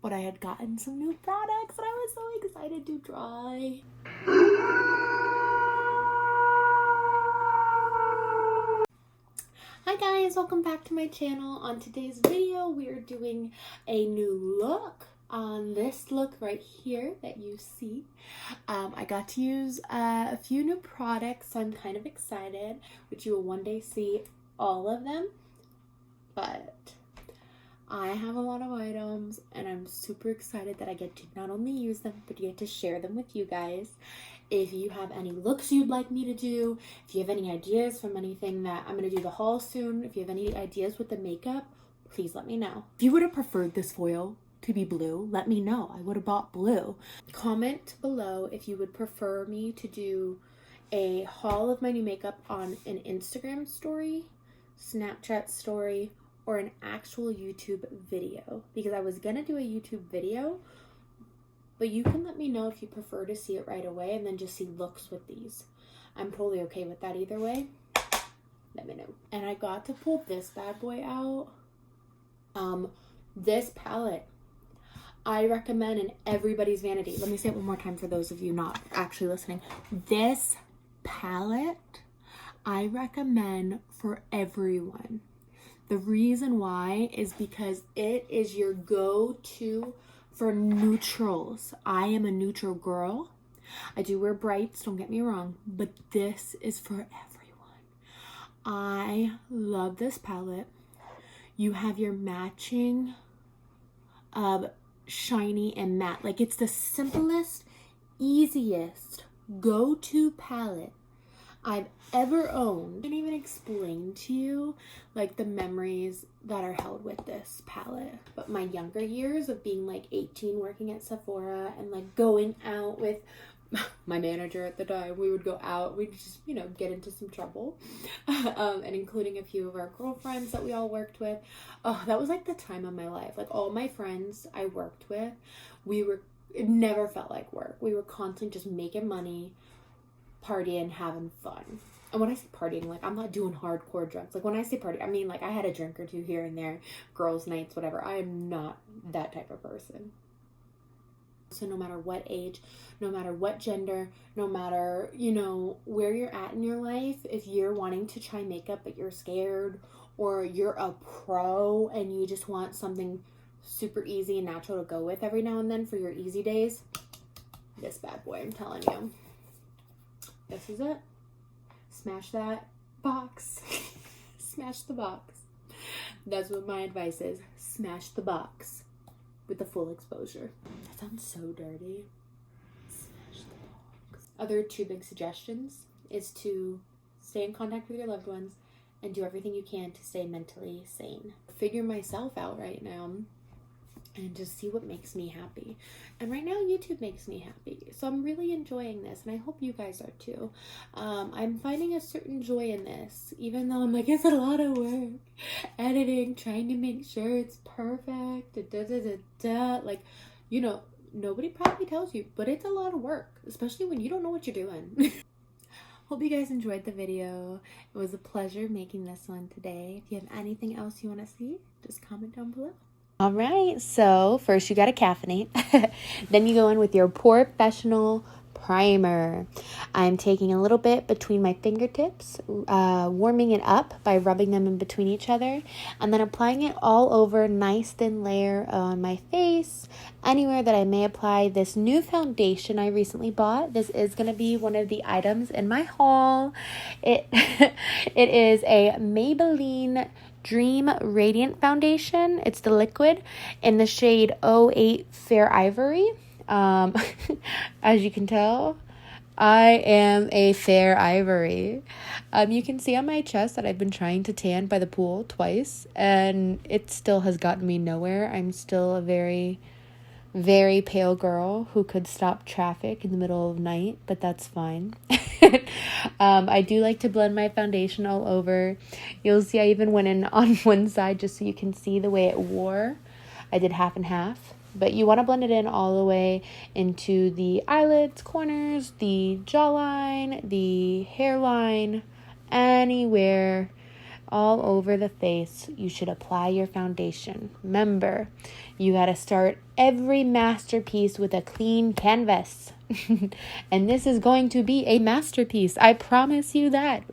but I had gotten some new products and I was so excited to try. Hi guys, welcome back to my channel. On today's video, we are doing a new look on this look right here that you see. I got to use a few new products, so I'm kind of excited, which you will one day see all of them. But I have a lot of items and I'm super excited that I get to not only use them, but get to share them with you guys. If you have any looks you'd like me to do, if you have any ideas from anything that I'm going to do the haul soon, if you have any ideas with the makeup, please let me know. If you would have preferred this foil to be blue, let me know. I would have bought blue. Comment below if you would prefer me to do a haul of my new makeup on an Instagram story, Snapchat story, or an actual YouTube video. Because I was going to do a YouTube video, but you can let me know if you prefer to see it right away and then just see looks with these. I'm totally okay with that either way. Let me know. And I got to pull this bad boy out. This palette, I recommend in everybody's vanity. Let me say it one more time for those of you not actually listening. This palette, I recommend for everyone. The reason why is because it is your go-to for neutrals. I am a neutral girl. I do wear brights, don't get me wrong, but this is for everyone. I love this palette. You have your matching shiny and matte. Like, it's the simplest, easiest go-to palette I've ever owned. I can't even explain to you like the memories that are held with this palette. But my younger years of being like 18, working at Sephora and like going out with my manager at the time, we would go out, we'd just, you know, get into some trouble. And including a few of our girlfriends that we all worked with. Oh, that was like the time of my life. Like, all my friends I worked with, it never felt like work. We were constantly just making money, partying, having fun. And when I say partying, like, I'm not doing hardcore drugs. Like, when I say party, I mean, like, I had a drink or two here and there, girls' nights, whatever. I am not that type of person. So no matter what age, no matter what gender, no matter, you know, where you're at in your life, if you're wanting to try makeup but you're scared, or you're a pro and you just want something super easy and natural to go with every now and then for your easy days, this bad boy, I'm telling you. This is it. Smash that box. Smash the box. That's what my advice is. Smash the box with the full exposure. That sounds so dirty. Smash the box. Other two big suggestions is to stay in contact with your loved ones and do everything you can to stay mentally sane. Figure myself out right now and just see what makes me happy. And right now, YouTube makes me happy. So I'm really enjoying this, and I hope you guys are too. I'm finding a certain joy in this, even though I'm like, it's a lot of work. Editing, trying to make sure it's perfect, like, you know, nobody probably tells you, but it's a lot of work, especially when you don't know what you're doing. Hope you guys enjoyed the video. It was a pleasure making this one today. If you have anything else you want to see, just comment down below. All right, so first you got to caffeinate. Then you go in with your POREfessional primer. I'm taking a little bit between my fingertips, warming it up by rubbing them in between each other, and then applying it all over, nice thin layer on my face, anywhere that I may apply this new foundation I recently bought. This is going to be one of the items in my haul. It is a Maybelline Dream Radiant Foundation. It's the liquid in the shade 08 Fair Ivory. As you can tell, I am a fair ivory. You can see on my chest that I've been trying to tan by the pool twice, and it still has gotten me nowhere. I'm still a very, very pale girl who could stop traffic in the middle of the night, but that's fine. I do like to blend my foundation all over. You'll see I even went in on one side just so you can see the way it wore. I did half and half, but you want to blend it in all the way into the eyelids, corners, the jawline, the hairline, anywhere all over the face, you should apply your foundation. Remember, you got to start every masterpiece with a clean canvas. And this is going to be a masterpiece. I promise you that.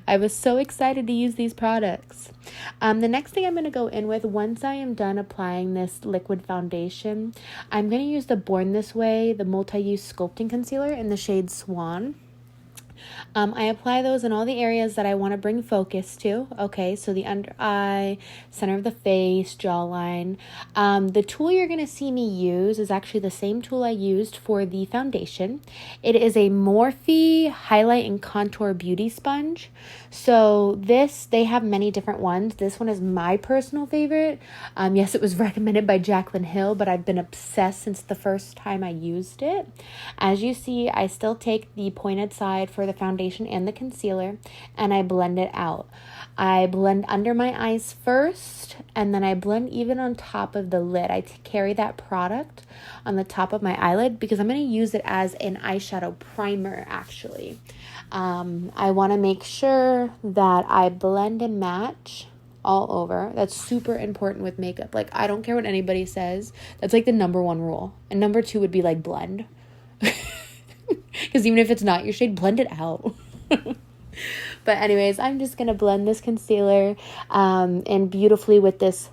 I was so excited to use these products. The next thing I'm going to go in with, once I am done applying this liquid foundation, I'm going to use the Born This Way, the multi-use sculpting concealer in the shade Swan. I apply those in all the areas that I want to bring focus to. Okay, so the under eye, center of the face, jawline. The tool you're going to see me use is actually the same tool I used for the foundation. It is a Morphe Highlight and Contour Beauty Sponge. So they have many different ones. This one is my personal favorite. Yes, it was recommended by Jaclyn Hill, but I've been obsessed since the first time I used it. As you see, I still take the pointed side for the foundation and the concealer, and I blend it out. I blend under my eyes first, and then I blend even on top of the lid. I carry that product on the top of my eyelid because I'm going to use it as an eyeshadow primer, actually. I want to make sure that I blend and match all over. That's super important with makeup. Like, I don't care what anybody says. That's like the number one rule. And number two would be like blend. Because even if it's not your shade, blend it out. But anyways, I'm just going to blend this concealer and beautifully with this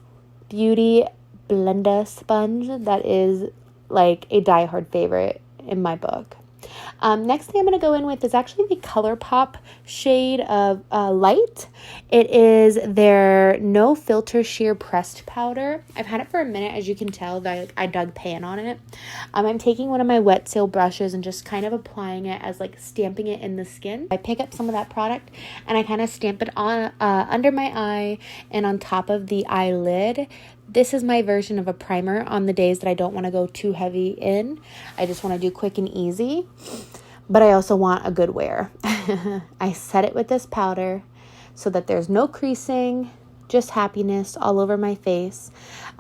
Beauty Blender sponge that is like a diehard favorite in my book. Next thing I'm going to go in with is actually the ColourPop shade of Light. It is their No Filter Sheer Pressed Powder. I've had it for a minute, as you can tell. I dug pan on it. I'm taking one of my WetSeal brushes and just kind of applying it as like stamping it in the skin. I pick up some of that product and I kind of stamp it on under my eye and on top of the eyelid. This is my version of a primer on the days that I don't want to go too heavy in. I just want to do quick and easy, but I also want a good wear. I set it with this powder so that there's no creasing, just happiness all over my face.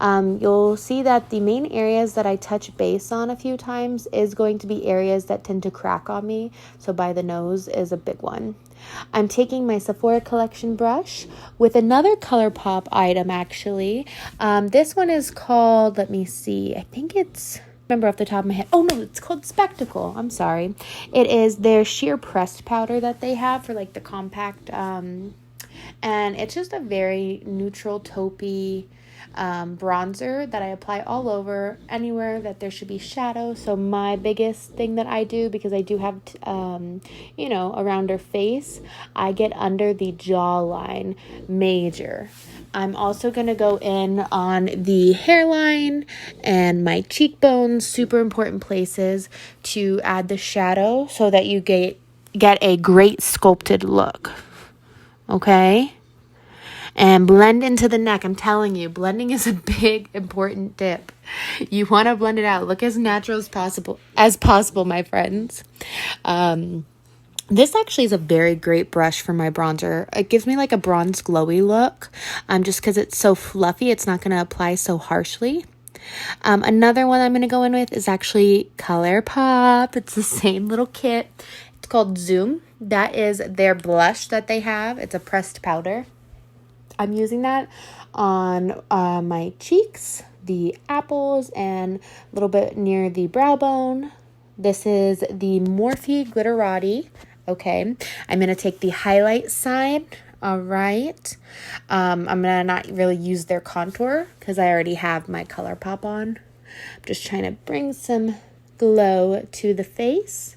You'll see that the main areas that I touch base on a few times is going to be areas that tend to crack on me. So by the nose is a big one. I'm taking my Sephora collection brush with another ColourPop item, actually. This one is called, let me see, I think it's, remember off the top of my head. Oh no, it's called Spectacle. I'm sorry. It is their sheer pressed powder that they have for like the compact, and it's just a very neutral taupey bronzer that I apply all over, anywhere that there should be shadow. So my biggest thing that I do, because I do have a rounder face, I get under the jawline major. I'm also going to go in on the hairline and my cheekbones, super important places, to add the shadow so that you get a great sculpted look. Okay? And blend into the neck. I'm telling you, blending is a big, important tip. You want to blend it out. Look as natural as possible, my friends. This actually is a very great brush for my bronzer. It gives me like a bronze glowy look. Just because it's so fluffy, it's not going to apply so harshly. Another one I'm going to go in with is actually ColourPop. It's the same little kit. It's called Zoom. That is their blush that they have. It's a pressed powder. I'm using that on my cheeks, the apples, and a little bit near the brow bone. This is the Morphe Glitterati. Okay, I'm going to take the highlight side. All right. I'm going to not really use their contour because I already have my ColourPop on. I'm just trying to bring some glow to the face.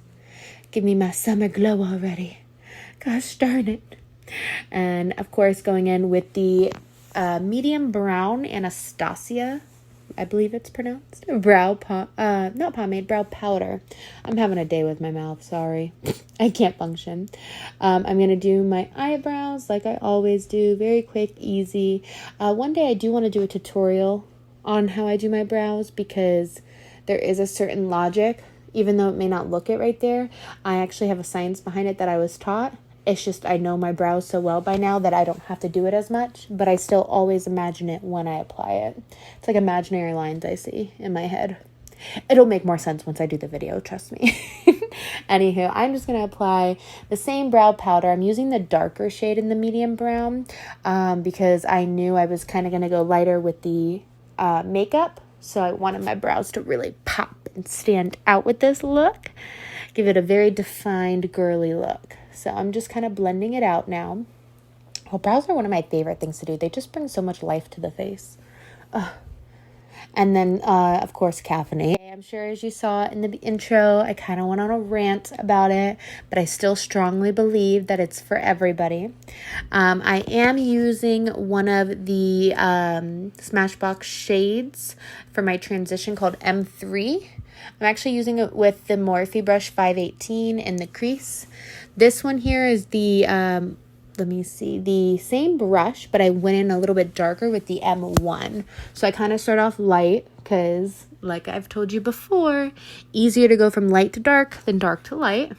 Give me my summer glow already. Gosh darn it. And of course, going in with the medium brown Anastasia, I believe it's pronounced, brow powder. I'm having a day with my mouth, sorry. I can't function. I'm going to do my eyebrows like I always do, very quick, easy. One day I do want to do a tutorial on how I do my brows because there is a certain logic, even though it may not look it right there. I actually have a science behind it that I was taught. It's just I know my brows so well by now that I don't have to do it as much, but I still always imagine it when I apply it. It's like imaginary lines I see in my head. It'll make more sense once I do the video, trust me. Anywho, I'm just going to apply the same brow powder. I'm using the darker shade in the medium brown because I knew I was kind of going to go lighter with the makeup. So I wanted my brows to really pop and stand out with this look. Give it a very defined girly look. So I'm just kind of blending it out now. Well, brows are one of my favorite things to do. They just bring so much life to the face. Ugh. And then, of course, caffeine. I'm sure as you saw in the intro, I kind of went on a rant about it, but I still strongly believe that it's for everybody. I am using one of the Smashbox shades for my transition called M3. I'm actually using it with the Morphe brush 518 in the crease. This one here is the... let me see, the same brush, but I went in a little bit darker with the M1. So I kind of start off light because, like I've told you before, easier to go from light to dark than dark to light.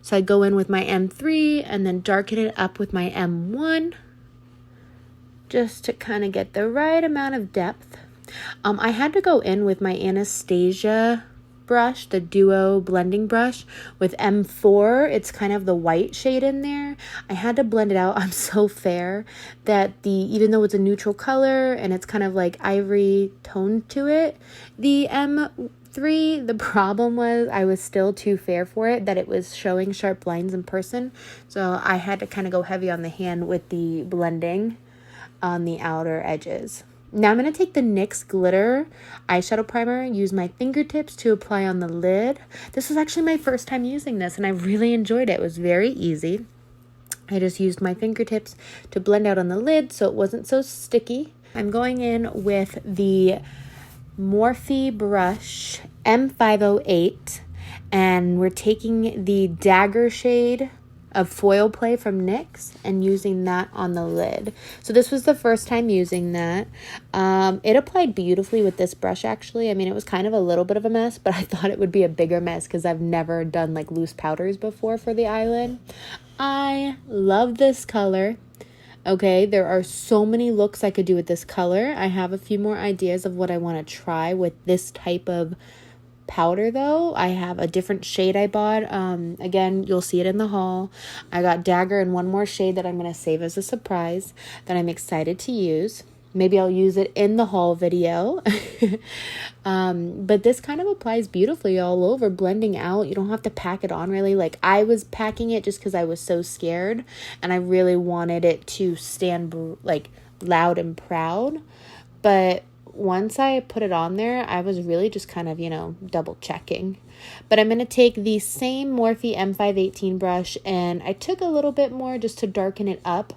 So I go in with my M3 and then darken it up with my M1 just to kind of get the right amount of depth. I had to go in with my Anastasia brush, the duo blending brush with M4. It's kind of the white shade in there. I had to blend it out. I'm so fair that even though it's a neutral color and it's kind of like ivory tone to it, the M3, the problem was I was still too fair for it, that it was showing sharp lines in person. So I had to kind of go heavy on the hand with the blending on the outer edges. Now I'm going to take the NYX-Glitter eyeshadow primer, use my fingertips to apply on the lid. This was actually my first time using this, and I really enjoyed it. It was very easy. I just used my fingertips to blend out on the lid so it wasn't so sticky. I'm going in with the Morphe brush M508, and we're taking the Dagger shade of Foil Play from NYX and using that on the lid. So this was the first time using that. It applied beautifully with this brush, actually. I mean, it was kind of a little bit of a mess, but I thought it would be a bigger mess because I've never done like loose powders before for the eyelid. I love this color. Okay, there are so many looks I could do with this color. I have a few more ideas of what I want to try with this type of powder though. I have a different shade I bought. Again, you'll see it in the haul. I got Dagger and one more shade that I'm going to save as a surprise that I'm excited to use. Maybe I'll use it in the haul video. But this kind of applies beautifully all over, blending out. You don't have to pack it on really. Like I was packing it just because I was so scared and I really wanted it to stand like loud and proud. But once I put it on there, I was really just kind of, double checking. But I'm going to take the same Morphe M518 brush, and I took a little bit more just to darken it up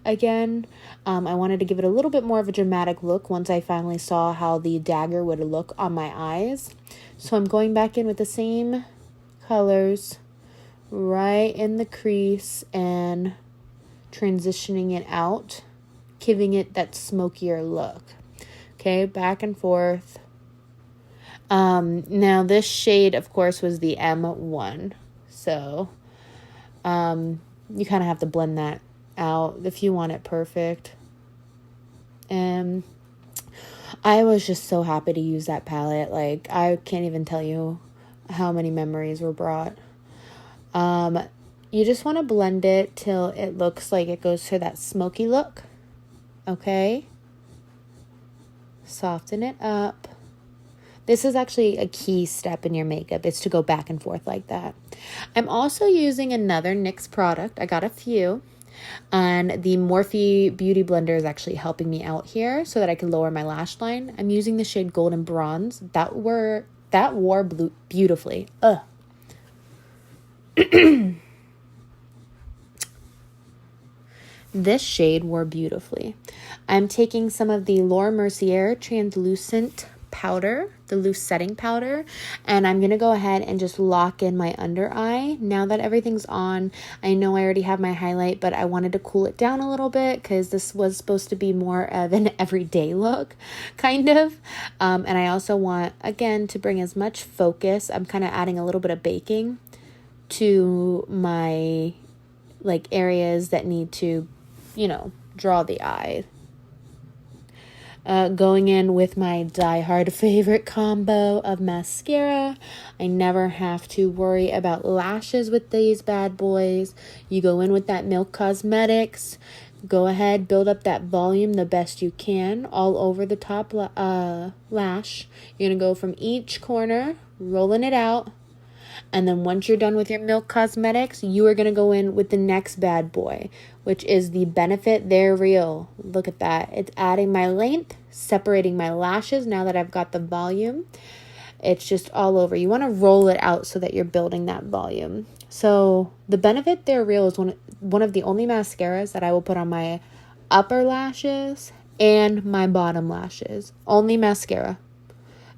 again. I wanted to give it a little bit more of a dramatic look once I finally saw how the Dagger would look on my eyes. So I'm going back in with the same colors right in the crease and transitioning it out, giving it that smokier look. Okay, back and forth. Now this shade, of course, was the M1. So, you kind of have to blend that out if you want it perfect. And I was just so happy to use that palette. Like, I can't even tell you how many memories were brought. You just want to blend it till it looks like it goes to that smoky look. Okay? Soften it up. This is actually a key step in your makeup. It's to go back and forth like that. I'm also using another NYX product. I got a few. And the Morphe Beauty Blender is actually helping me out here so that I can lower my lash line. I'm using the shade Golden Bronze. That wore beautifully. Ugh. This shade wore beautifully. I'm taking some of the Laura Mercier translucent powder, the loose setting powder, and I'm going to go ahead and just lock in my under eye. Now that everything's on, I know I already have my highlight, but I wanted to cool it down a little bit because this was supposed to be more of an everyday look, kind of. And I also want, again, to bring as much focus. I'm kind of adding a little bit of baking to my areas that need to, draw the eye. Going in with my die-hard favorite combo of mascara. I never have to worry about lashes with these bad boys. You go in with that Milk Cosmetics. Go ahead, build up that volume the best you can all over the top lash. You're going to go from each corner, rolling it out. And then once you're done with your Milk Cosmetics, you are going to go in with the next bad boy, which is the Benefit They're Real. Look at that. It's adding my length, separating my lashes now that I've got the volume. It's just all over. You want to roll it out so that you're building that volume. So the Benefit They're Real is one of the only mascaras that I will put on my upper lashes and my bottom lashes. Only mascara.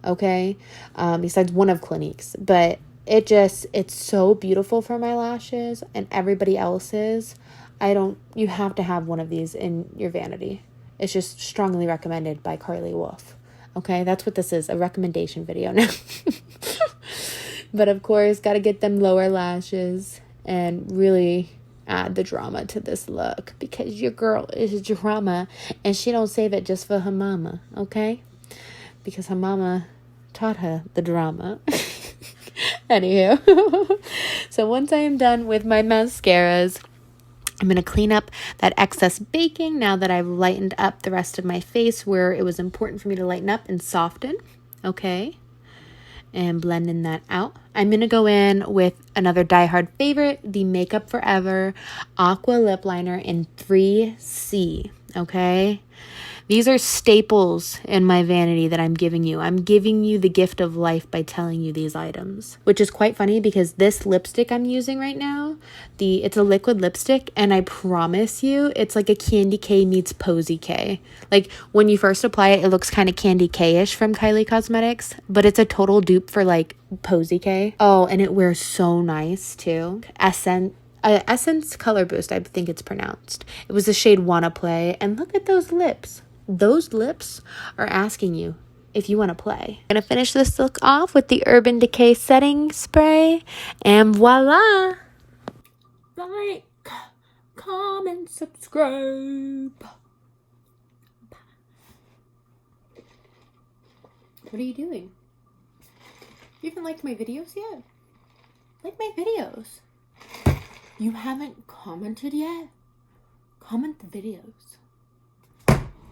Okay? Besides one of Clinique's. But it's so beautiful for my lashes and everybody else's. You have to have one of these in your vanity. It's just strongly recommended by Karlie Wolfe. Okay, that's what this is, a recommendation video now. But of course, got to get them lower lashes and really add the drama to this look because your girl is drama and she don't save it just for her mama, okay? Because her mama taught her the drama. Anywho, so once I am done with my mascaras, I'm going to clean up that excess baking now that I've lightened up the rest of my face where it was important for me to lighten up and soften, okay? And blending that out. I'm going to go in with another die-hard favorite, the Makeup Forever Aqua Lip Liner in 3C, okay? These are staples in my vanity that I'm giving you. I'm giving you the gift of life by telling you these items, which is quite funny because this lipstick I'm using right now, it's a liquid lipstick, and I promise you it's like a Candy K meets Posy K. Like when you first apply it, it looks kind of Candy K-ish from Kylie Cosmetics, but it's a total dupe for like Posy K. Oh, and it wears so nice too. Essence Color Boost, I think it's pronounced. It was the shade Wanna Play, and look at those lips. Those lips are asking you if you want to play. I'm going to finish this look off with the Urban Decay setting spray, and voila! Like, comment, subscribe. What are you doing? You haven't liked my videos yet? Like my videos. You haven't commented yet? Comment the videos.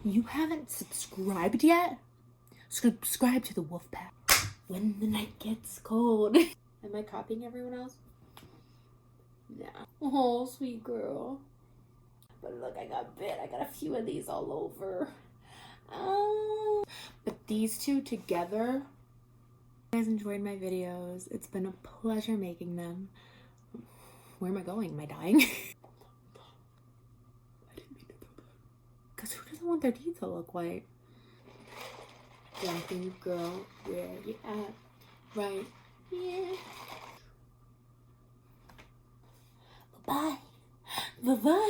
You haven't subscribed yet? Subscribe to the Wolf Pack. When the night gets cold. Am I copying everyone else? Yeah. Oh, sweet girl. But look, I got bit. I got a few of these all over. Oh. But these two together. You guys enjoyed my videos. It's been a pleasure making them. Where am I going? Am I dying? Because who doesn't want their teeth to look white? Jumping girl, where you at? Right here. Bye-bye. Bye-bye.